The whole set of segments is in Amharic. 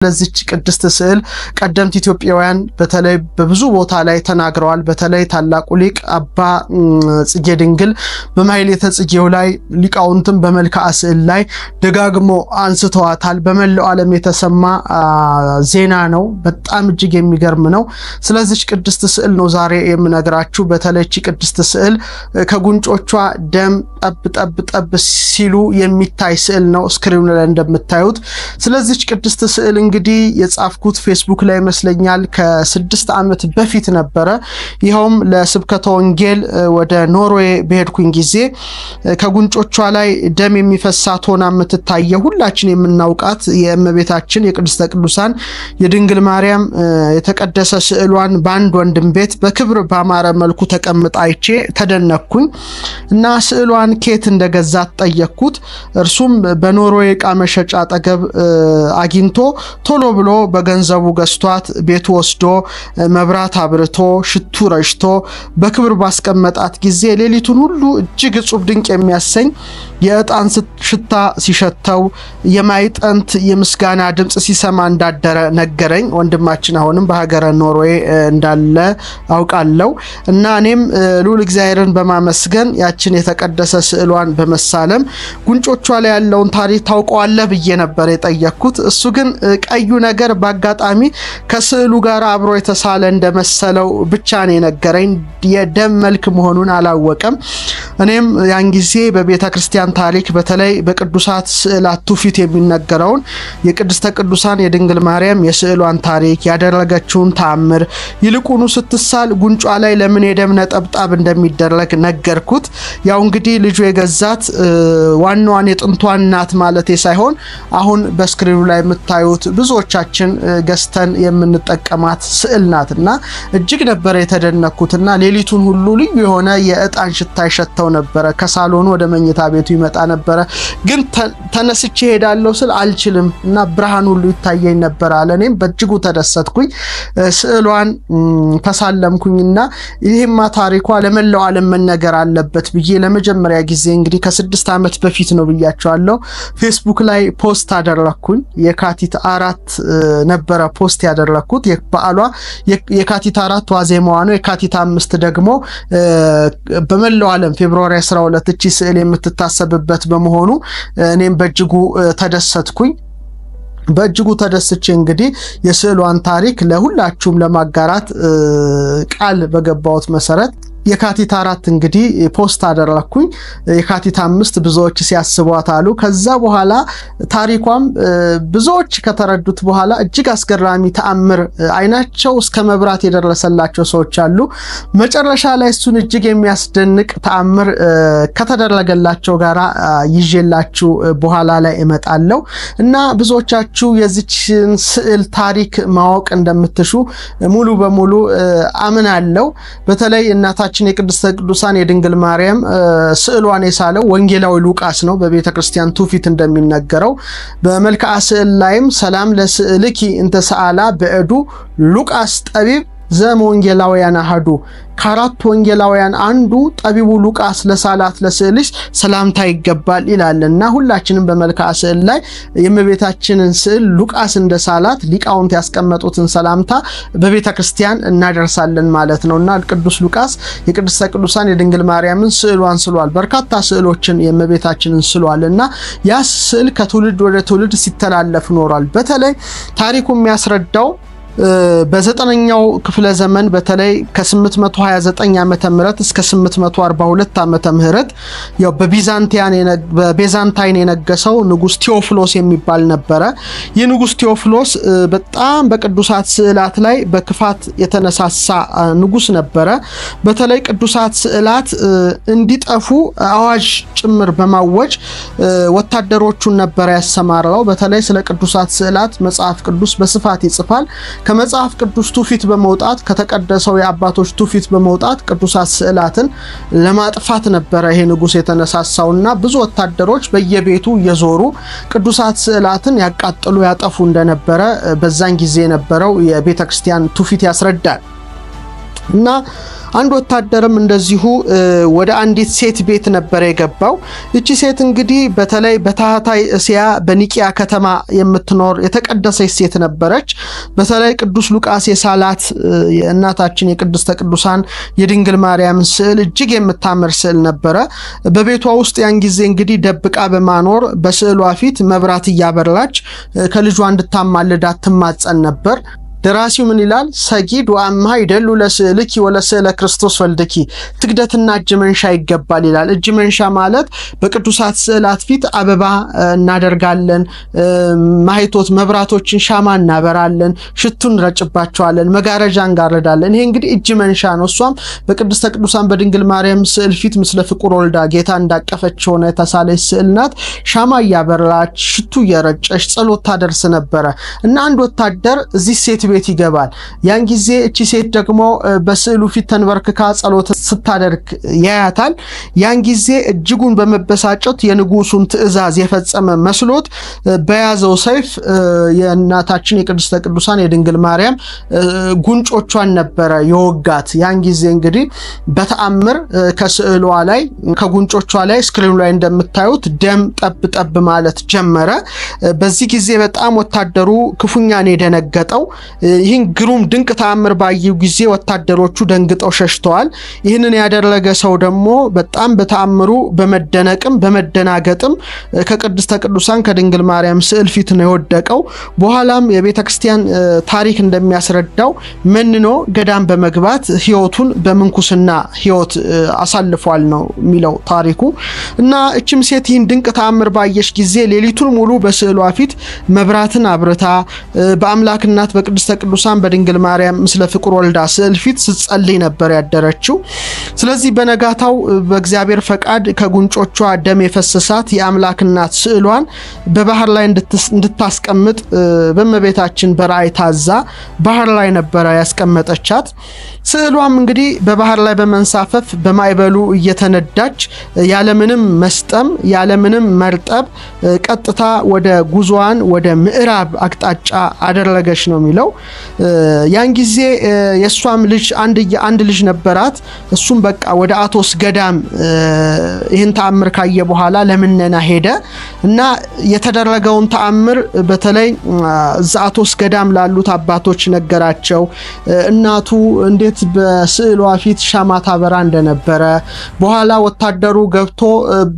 ለዚች ቅድስት ስዕል ቀደምት ኢትዮጵያውያን በተለይ በብዙ ቦታ ላይ ተናግረዋል። በተለይ ታላቁ ሊቅ አባ ጽጌ ድንግል በማሕሌተ ጽጌው ላይ ሊቃውንትም በመልክዓ ስዕል ላይ ደጋግሞ አንስተዋታል። በመላው ዓለም የተሰማ ዜና ነው። በጣም እጅግ የሚገርም ነው። ስለዚህ ቅድስት ስዕል ነው ዛሬ የምነግራችሁ። በተለይ እቺ ቅድስት ስዕል ከጉንጮቿ ደም ጠብ ሲሉ የሚታይ ስዕል ነው ስክሪኑ ላይ እንደምታዩት። ስለዚህ ቅድስት ስዕል እንግዲህ የጻፍኩት ፌስቡክ ላይ መስለኛል ከ6 ዓመት በፊት ነበረ። ይሄውም ለስብከተ ወንጌል ወደ ኖርዌይ በሄድኩኝ ጊዜ ከጉንጮቿ ላይ ደም የሚፈሳት ሆና የምትታየው ሁላችን የምናውቃት የእመቤታችን የቅድስተ ቅዱሳን የድንግል ማርያም የተቀደሰ ስዕሏን ባንድ ወንድም ቤት በክብር ባማረ መልኩ ተቀምጣ አይቼ ተደነቅኩኝ እና ስዕሏን ኬት እንደገዛት ጠየቅኩት። እርሱም በኖርዌይ ዕቃ መሸጫ አጠገብ አግኝቶ ቶሎ ብሎ በገንዘቡ ገዝቷት ቤቱ ወስዶ መብራት አብርቶ ሽቱ ረጭቶ በክብር ባስቀመጣት ጊዜ ሌሊቱን ሁሉ እጅግ ጽብ ድንቅ የሚያሰኝ የዕጣን ሽታ ሲሸተው የማይጠንት የምስጋና ድምጽ ሲሰማ እንዳደረ ነገረኝ። ወንድማችን አሁንም በሀገረ ኖርዌይ እንዳለ አውቃለሁ እና እኔም ሉል እግዚአብሔርን በማመስገን ያችን የተቀደሰ ስዕሏን በመሳለም ጉንጮቿ ላይ ያለውን ታሪክ ታውቀዋለህ ብዬ ነበር የጠየቅኩት። እሱ ግን ቀዩ ነገር በአጋጣሚ ከስዕሉ ጋር አብሮ የተሳለ እንደመሰለው ብቻ ነው የነገረኝ። የደም መልክ መሆኑን አላወቀም። እኔም ያን ጊዜ በቤተክርስቲያን ታሪክ በተለይ በቅዱሳት ስዕላት ትውፊት የሚነገረውን የቅድስተ ቅዱሳን የድንግል ማርያም የስዕሏን ታሪክ ያደረገችውን ተአምር ይልቁኑ ስትሳል ጉንጯ ላይ ለምን የደም ነጠብጣብ እንደሚደረግ ነገርኩት። ያው እንግዲህ ልጁ የገዛት ዋናዋን የጥንቷን ናት ማለቴ ሳይሆን አሁን በስክሪኑ ላይ የምታዩት ብዙዎቻችን ገዝተን የምንጠቀማት ስዕል ናትና እጅግ ነበር የተደነቅኩትና ሌሊቱን ሁሉ ልዩ የሆነ የዕጣን ሽታ ይሸተው ነበር። ከሳሎኑ ወደ መኝታ ቤቱ ይመጣ ነበር። ግን ተነስቼ ሄዳለሁ ስል አልችልም እና ብርሃን ሁሉ ይታየኝ ነበር አለ። እኔም በእጅጉ ተደሰትኩኝ። ስዕሏን ተሳለምኩኝና ይሄማ ታሪኳ ለመላው ዓለም መነገር አለበት ብዬ ለመጀመሪያ ጊዜ እንግዲህ ከ6 ዓመት በፊት ነው ብያቸዋለሁ ፌስቡክ ላይ ፖስት አደረኩኝ። የካቲት 4 ነበረ ፖስት ያደረኩት። የበዓሏ የካቲት 4 ዋዜማዋ ነው። የካቲት 5 ደግሞ በመላው ዓለም ፌብሩዋሪ 12 እቺ ስዕል የምትታሰብበት በመሆኑ እኔም በእጅጉ ተደሰትኩኝ። በእጅጉ ተደስቼ እንግዲህ የስዕሏን ታሪክ ለሁላችሁም ለማጋራት ቃል በገባውት መሰረት የካቲት 4 እንግዲህ ፖስት አደረኩኝ። የካቲት 5 ብዙዎች ሲያስቧት አሉ። ከዛ በኋላ ታሪኳም ብዙዎች ከተረዱት በኋላ እጅግ አስገራሚ ተአምር አይናቸው እስከ መብራት የደረሰላቸው ሰዎች አሉ። መጨረሻ ላይ እሱን እጅግ የሚያስደንቅ ተአምር ከተደረገላቸው ጋራ ይዤላችሁ በኋላ ላይ እመጣለሁ እና ብዙዎቻችሁ የዚችን ስዕል ታሪክ ማወቅ እንደምትሹ ሙሉ በሙሉ አምናለሁ። በተለይ እናታችን የቅድስተ ቅዱሳን የድንግል ማርያም ስዕሏን የሳለው ወንጌላዊ ሉቃስ ነው። በቤተክርስቲያን ትውፊት እንደሚነገረው በመልክዓ ስዕል ላይም ሰላም ለስዕልኪ እንተ ሰዓላ በእዱ ሉቃስ ጠቢብ ዘወንጌላውያን አሐዱ ከአራት ወንጌላውያን አንዱ ጠቢቡ ሉቃስ ለሳላት ለስዕልሽ ሰላምታ ይገባል ይላልና ሁላችንም በመልክዓ ስዕል ላይ የእመቤታችንን ስዕል ሉቃስ እንደሳላት ሊቃውንት ያስቀመጡትን ሰላምታ በቤተክርስቲያን እናደርሳለን ማለት ነውና ቅዱስ ሉቃስ የቅድስተ ቅዱሳን የድንግል ማርያምን ስዕሏን ስሏል። በርካታ ስዕሎችን የእመቤታችንን ስሏልና ያ ስዕል ከትውልድ ወደ ትውልድ ሲተላለፍ ኖሯል። በተለይ ታሪኩ የሚያስረዳው በ9ኛው ክፍለ ዘመን በተለይ ከ829 ዓመተ ምህረት እስከ 842 ዓመተ ምህረት ያው በቤዛንታይን የነገሰው ንጉስ ቴዎፍሎስ የሚባል ነበር። የንጉስ ቴዎፍሎስ በጣም በቅዱሳት ስዕላት ላይ በክፋት የተነሳሳ ንጉስ ነበር። በተለይ ቅዱሳት ስዕላት እንዲጠፉ አዋጅ ጭምር በማወጅ ወታደሮቹን ነበር ያሰማራው። በተለይ ስለ ቅዱሳት ስዕላት መጽሐፍ ቅዱስ በስፋት ይጽፋል። ከመጽሐፍ ቅዱስ ትውፊት በመውጣት ከተቀደሰው የአባቶች ትውፊት በመውጣት ቅዱሳት ስዕላትን ለማጥፋት ነበር ይሄ ንጉስ የተነሳሳውና ብዙ ወታደሮች በየቤቱ የዞሩ ቅዱሳት ስዕላትን ያቃጥሉ ያጠፉ እንደነበረ በዛን ጊዜ የነበረው የቤተክርስቲያን ትውፊት ያስረዳል። እና አንድ ወታደርም እንደዚሁ ወደ አንዲት ሴት ቤት ነበር የገባው እቺ ሴት እንግዲህ በተለይ በታህታይ እስያ በኒቂያ ከተማ የምትኖር የተቀደሰች ሴት ነበረች በተለይ ቅዱስ ሉቃስ የሳላት የእናታችን የቅድስተ ቅዱሳን የድንግል ማርያም ስዕል እጅግ የምታምር ስዕል ነበረ በቤቷ ውስጥ ያን ጊዜ እንግዲህ ደብቃ በማኖር በስዕሏ ፊት መብራት ያበራች ከልጇ እንድታማልዳት ትማጸን ነበር ደራሲው ምን ይላል ሰጊድ ወአምሃ ይደሉ ለስዕልኪ ወለስዕለ ክርስቶስ ወልደኪ ትግደትና እጅ መንሻ ይገባል ይላል እጅ መንሻ ማለት በቅዱሳት ስዕላት ፊት አበባ እናደርጋለን ማህቶት መብራቶችን ሻማ እናበራለን ሽቱን ረጭባቸዋለን መጋረጃ እንጋረዳለን ይሄ እንግዲህ እጅ መንሻ ነው እሷም በቅድስተ ቅዱሳን በድንግል ማርያም ስዕል ፊት ምስለ ፍቁር ወልዳ ጌታ እንዳቀፈች ሆነ የተሳለች ስዕል ናት ሻማ ያበራች ሽቱ የረጨች ጸሎት ታደርስ ነበር እና አንድ ወታደር እዚህ ሴት ቤት ይገባል ያን ጊዜ እቺ ሴት ደግሞ በስዕሉ ፊት ተንበርክካ ጸሎት ስታደርግ ያያታል ያን ጊዜ እጅጉን በመበሳጨት የንጉሱን ትዕዛዝ የፈጸመ መስሎት በያዘው ሰይፍ የእናታችን የቅድስተ ቅዱሳን የድንግል ማርያም ጉንጮቿን ነበር የወጋት ያን ጊዜ እንግዲህ በተአምር ከስዕሏ ላይ ከጉንጮቿ ላይ ስክሪኑ ላይ እንደምታዩት ደም ጠብ ማለት ጀመረ በዚህ ጊዜ በጣም ወታደሩ ክፉኛ ነው የደነገጠው ይህን ግሩም ድንቅ ተአምር ባየው ጊዜ ወታደሮቹ ደንግጠው ሸሽተዋል ይህንን ያደረገ ሰው ደግሞ በጣም በተአምሩ በመደነቅም በመደናገጥም ከቅድስተ ቅዱሳን ከድንግል ማርያም ስዕል ፊት ነው የወደቀው በኋላም የቤተክርስቲያን ታሪክ እንደሚያስረዳው መንኖ ገዳም በመግባት ህይወቱን በመንኩስና ህይወት አሳልፏል ነው የሚለው ታሪኩ እና እቺም ሴት ይህን ድንቅ ተአምር ባየሽ ጊዜ ሌሊቱን ሙሉ በስዕሏ ፊት መብራትን አብርታ በአምላክ እናት በቅድስተ ቅዱሳን በድንግል ማርያም ምስለ ፍቁር ወልዳ ስዕል ፊት ስትጸልይ ነበር ያደረችው ስለዚህ በነጋታው በእግዚአብሔር ፈቃድ ከጉንጮቿ ደም የፈሰሳት የአምላክ እናት ስዕሏን በባህር ላይ እንድታስቀምጥ በመቤታችን በራእይ ታዛ ባህር ላይ ነበር ያስቀመጠቻት ስዕሏም እንግዲህ በባህር ላይ በመንሳፈፍ በማይበሉ እየተነዳች ያለምንም መስጠም ያለምንም መርጠብ ቀጥታ ወደ ጉዟን ወደ ምዕራብ አቅጣጫ አደረገች ነው የሚለው ያን ጊዜ የሷም ልጅ አንድ ልጅ ነበራት እሱም በቃ ወደ አቶስ ገዳም ይህን ተአምር ካየ በኋላ ለምንና ሄደ እና የተደረገውን ተአምር በተለይ አቶስ ገዳም ላሉት አባቶች ነገራቸው እናቱ እንዴት በስዕሏ ፊት ሻማ ታበራ እንደነበረ በኋላ ወታደሩ ገብቶ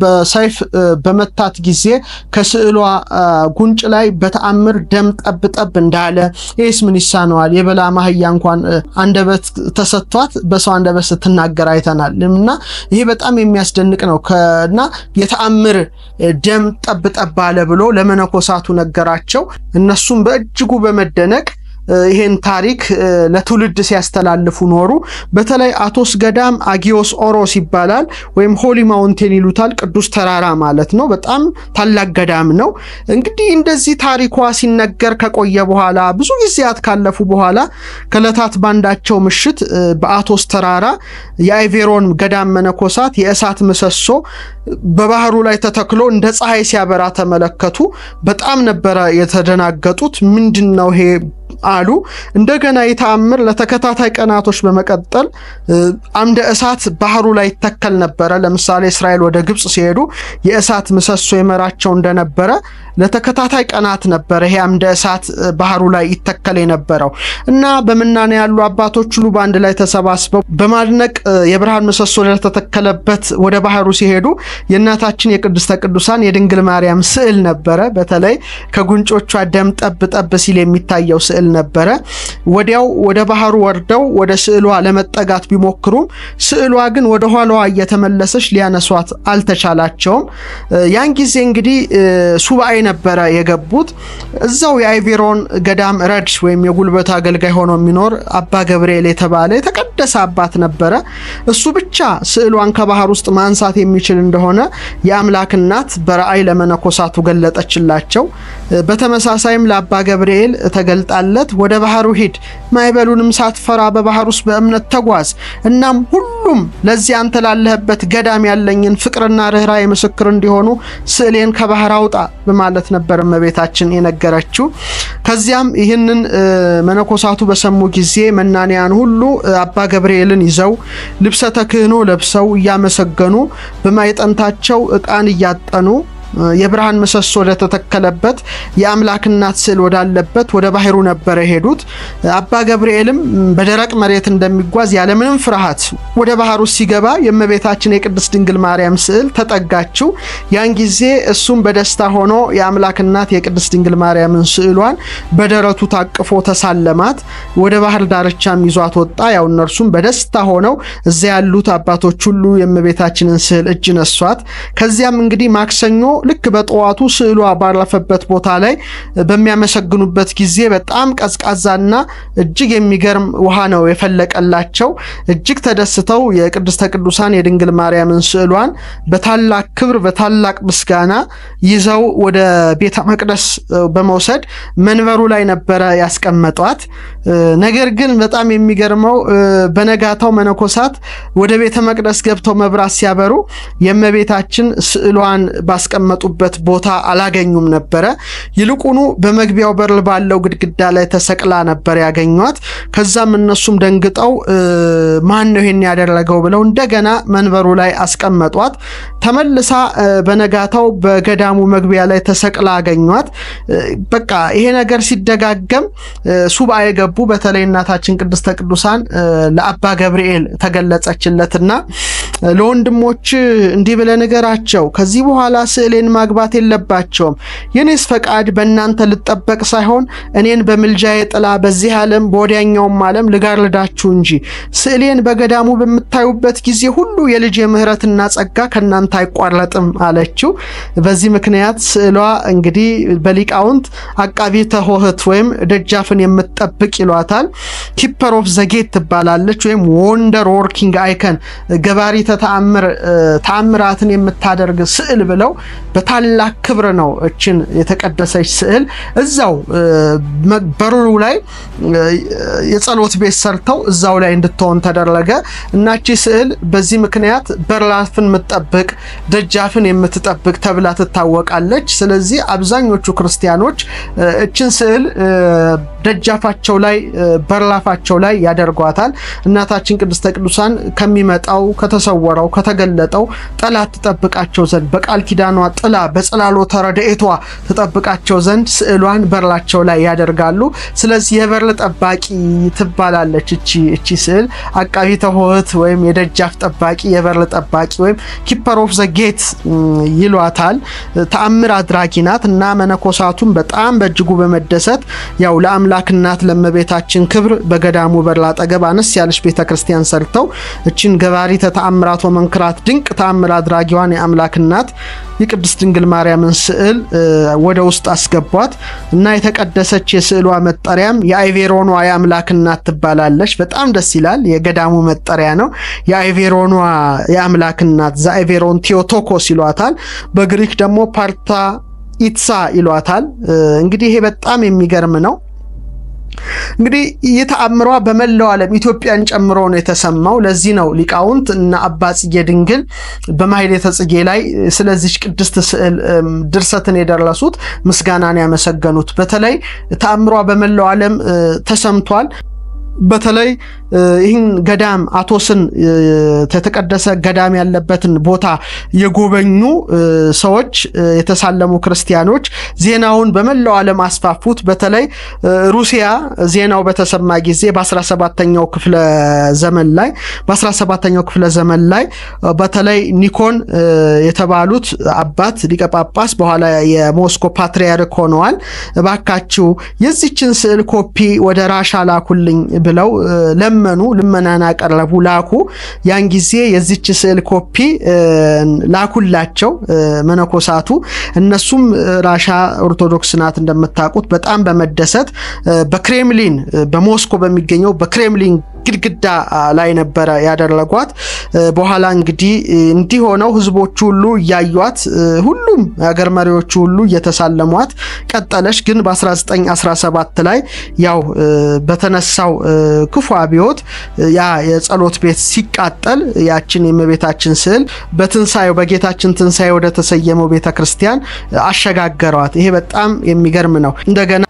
በሰይፍ በመታት ጊዜ ከስዕሏ ጉንጭ ላይ በተአምር ደም ጠብ እንዳለ ኢየሱስ ምን ይሳነዋል የበላ ማህያ እንኳን አንደበት ተሰጥቷት በሰው አንደበት ስትናገር አይተናልና ይሄ በጣም የሚያስደንቅ ነው እና የተአምር ደም ጠብ አለ ብሎ ለመነኮሳቱ ነገራቸው እነሱም በእጅጉ በመደነቅ ይሄን ታሪክ ለትውልድ ሲያስተላልፉ ኖሩ በተለይ አቶስ ገዳም አጊዮስ ኦሮስ ይባላል ወይም ሆሊ ማውንቴን ይሉታል ቅዱስ ተራራ ማለት ነው በጣም ታላቅ ገዳም ነው እንግዲህ እንደዚህ ታሪኳ ሲነገር ከቆየ በኋላ ብዙ ጊዜያት ካለፉ በኋላ ከለታት ባንዳቸው ምሽት በአቶስ ተራራ የአይቬሮን ገዳም መነኮሳት የእሳት ምሰሶ በባህሩ ላይ ተተክሎ እንደ ፀሐይ ሲያበራ ተመለከቱ በጣም ነበር የተደናገጡት ምንድነው ይሄ አሉ እንደገና የተአምር ለተከታታይ ቀናቶች በመቀጠል አምደ እሳት ባህሩ ላይ ተከል ነበር ለምሳሌ እስራኤል ወደ ግብጽ ሲሄዱ የእሳት ምሰሶ የመራቸው እንደነበረ ለተከታታይ ቀናት ነበር ይሄ አምደ እሳት ባህሩ ላይ ይተከል የነበረው እና በመናነ ያሉ አባቶች ሁሉ ባንድ ላይ ተሰባስበው በማድነቅ የብርሃን ምሰሶ ለተተከለበት ወደ ባህሩ ሲሄዱ የእናታችን የቅድስተ ቅዱሳን የድንግል ማርያም ስዕል ነበር በተለይ ከጉንጮቿ ደም ጠብ ሲል የሚታየው ስዕል ነበር ወዲያው ወደ ባህሩ ወርደው ወደ ስዕሏ ለመጠጋት ቢሞክሩም ስዕሏ ግን ወደ ኋላዋ እየተመለሰች ሊያነሷት አልተቻላቸውም ያን ጊዜ እንግዲህ ሱባኤ ነበር የገቡት እዛው የአይቬሮን ገዳም ረድ ወይም የጉልበት አገልጋይ ሆኖ የሚኖር አባ ገብርኤል የተባለ የተቀደሰ አባት ነበር እሱ ብቻ ስዕሏን ከባህር ውስጥ ማንሳት የሚችል እንደሆነ የአምላክ እናት በራእይ ለመነኮሳቱ ገለጠችላቸው በተመሳሳይም ለአባ ገብርኤል ተገልጣለት ወደ ባህሩ ሄድ ማይበሉንም ሳትፈራ በባህር ውስጥ በእምነት ተጓዝ እናም ሁሉ ሁሉም ለዚህ አንተ ላለህበት ገዳም ያለኝን ፍቅርና ርህራሄ ምስክር እንዲሆኑ ስዕሌን ከባህር አውጣ በማለት ነበር እመቤታችን የነገረችው። ከዚያም ይህንን መነኮሳቱ በሰሙ ጊዜ መናንያን ሁሉ አባ ገብርኤልን ይዘው ልብሰ ተክህኖ ለብሰው እያመሰገኑ በማይጠንታቸው ዕጣን እያጠኑ የብርሃን ምሰሶ ለተተከለበት የአምላክ እናት ስዕል ወዳለበት ወደ ባህሩ ነበር ሄዱት። አባ ገብርኤልም በደረቅ መሬት እንደሚጓዝ ያለ ምንም ፍርሃት ወደ ባህሩ ሲገባ የእመቤታችን የቅድስት ድንግል ማርያም ስዕል ተጠጋችው። ያን ጊዜ እሱም በደስታ ሆኖ የአምላክ እናት የቅድስት ድንግል ማርያምን ስዕሏን በደረቱ ታቅፎ ተሳለማት። ወደ ባህር ዳርቻም ይዟት ወጣ። ያው እነርሱም በደስታ ሆነው እዚያ ያሉት አባቶች ሁሉ የእመቤታችንን ስዕል እጅ ነሷት። ከዚያም እንግዲህ ማክሰኞ ልክ በጠዋቱ ስዕሏ ባረፈበት ቦታ ላይ በሚያመሰግኑበት ጊዜ በጣም ቀዝቃዛና እጅግ የሚገርም ውሃ ነው የፈለቀላቸው። እጅግ ተደስተው የቅድስተ ቅዱሳን የድንግል ማርያምን ስዕሏን በታላቅ ክብር በታላቅ ምስጋና ይዘው ወደ ቤተ መቅደስ በመውሰድ መንበሩ ላይ ነበር ያስቀመጧት። ነገር ግን በጣም የሚገርመው በነጋታው መነኮሳት ወደ ቤተ መቅደስ ገብተው መብራት ሲያበሩ የእመቤታችን ስዕሏን ባስቀመጡበት ቦታ አላገኙም ነበር። ይልቁኑ በመግቢያው በር ባለው ግድግዳ ላይ ተሰቅላ ነበር ያገኙት። ከዛም እነሱም ደንግጠው ማን ነው ይሄን ያደረገው ብለው እንደገና መንበሩ ላይ አስቀመጧት። ተመልሳ በነጋታው በገዳሙ መግቢያ ላይ ተሰቅላ አገኙት። በቃ ይሄ ነገር ሲደጋገም ሱባኤ ገቡ። በተለይ እናታችን ቅድስተ ቅዱሳን ለአባ ገብርኤል ተገለጸችለትና ለወንድሞች እንዲህ ብለ ነገራቸው ከዚህ በኋላ ስዕሌን ማግባት የለባቸውም። የኔስ ፈቃድ በእናንተ ልጠበቅ ሳይሆን እኔን በመልጃዬ ጥላ በዚህ ዓለም በወዲያኛውም ዓለም ልጋርዳችሁ እንጂ ስዕሌን በገዳሙ በመታዩበት ጊዜ ሁሉ የልጅ የምህረትና ጸጋ ከናንተ አይቋረጥም አለችው። በዚህ ምክንያት ስዕሏ እንግዲህ በሊቃውንት አቃቤተ ሆህት ወይም ደጃፍን የምትጠብቅ ይሏታል። ኪፐር ኦፍ ዘ ጌት ትባላለች ወይም ወንደር ወርኪንግ አይከን ገባሪ ተአምራትን የምታደርግ ስዕል ብለው በታላቅ ክብር ነው እችን የተቀደሰች ስዕል እዛው በሩ ላይ የጸሎት ቤት ሰርተው እዛው ላይ እንድትሆን ተደረገ። እናቺ ስዕል በዚህ ምክንያት በራፍን የምትጠብቅ ደጃፍን የምትጠብቅ ተብላ ትታወቃለች። ስለዚህ አብዛኞቹ ክርስቲያኖች እችን ስዕል ደጃፋቸው ላይ በራፋቸው ላይ ያደርጓታል። እናታችን ቅድስተ ቅዱሳን ከሚመጣው ከተሰወረው ከተገለጠው ጠላት ተጠብቃቸው ዘንድ በቃል ኪዳኗ ጥላ በጸላሎተ ረድኤቷ ተጠብቃቸው ዘንድ ስዕሏን በራቸው ላይ ያደርጋሉ። ስለዚህ የበር ጠባቂ ትባላለች እቺ ስዕል። አቃቤተ ሆህት ወይም የደጃፍ ጠባቂ የበር ጠባቂ ወይም ኪፐር ኦፍ ዘ ጌት ይሏታል። ተአምር አድራጊ ናት እና መነኮሳቱም በጣም በእጅጉ በመደሰት ያው ለአምላክ እናት ለእመቤታችን ክብር በገዳሙ በር አጠገብ አነስ ያለች ቤተክርስቲያን ሰርተው እቺን ገባሪተ ተአምራት ወመንክራት ድንቅ ተአምር አድራጊዋን የአምላክ እናት የቅድስት ድንግል ማርያምን ስዕል ወደ ውስጥ አስገቧት እና የተቀደሰች የስዕሏ መጠሪያም የአይቬሮኗ የአምላክ እናት ትባላለች። በጣም ደስ ይላል። የገዳሙ መጠሪያ ነው። የአይቬሮኗ የአምላክ እናት ዘአይቬሮን ቴዎቶኮስ ይሏታል። በግሪክ ደግሞ ፓርታ ኢትሳ ይሏታል። እንግዲህ ይሄ በጣም የሚገርም ነው። እንግዲህ የተአምሯ በመላው ዓለም ኢትዮጵያን ጨምሮ ነው የተሰማው። ለዚህ ነው ሊቃውንት እና አባ ጽጌ ድንግል በማኅሌተ ጽጌ ላይ ስለዚህ ቅድስት ስዕል ድርሰትን የደረሱት ምስጋናን ያመሰገኑት። በተለይ ተአምሯ በመላው ዓለም ተሰምቷል። በተለይ ይህን ገዳም አቶስን የተቀደሰ ገዳም ያለበትን ቦታ የጎበኙ ሰዎች የተሳለሙ ክርስቲያኖች ዜናውን በመላው ዓለም አስፋፉት። በተለይ ሩሲያ ዜናው በተሰማ ጊዜ በ17ኛው ክፍለ ዘመን ላይ በተለይ ኒኮን የተባሉት አባት ሊቀ ጳጳስ በኋላ የሞስኮ ፓትርያርክ ሆነዋል። እባካችሁ የዚህችን ስዕል ኮፒ ወደ ራሻ ላኩልኝ ብለው ልመናና ቀረቡ ላኩ። ያን ጊዜ የዚች ስዕል ኮፒ ላኩላቸው መነኮሳቱ። እነሱም ራሻ ኦርቶዶክስ ናት እንደምታውቁት በጣም በመደሰት በክሬምሊን በሞስኮ በሚገኘው በክሬምሊን ግድግዳ ላይ ነበር ያደረጓት በኋላ እንግዲህ እንዲህ ሆነው ህዝቦቹ ሁሉ ያዩት ሁሉም ሀገር መሪዎች ሁሉ እየተሳለሟት ቀጠለች ግን በ1917 ላይ ያው በተነሳው ክፉ አብዮት ያ የጸሎት ቤት ሲቃጠል ያችን የመቤታችን ስዕል በትንሳኤው በጌታችን ትንሳኤ ወደ ተሰየመው ቤተክርስቲያን አሸጋገሯት ይሄ በጣም የሚገርም ነው እንደገና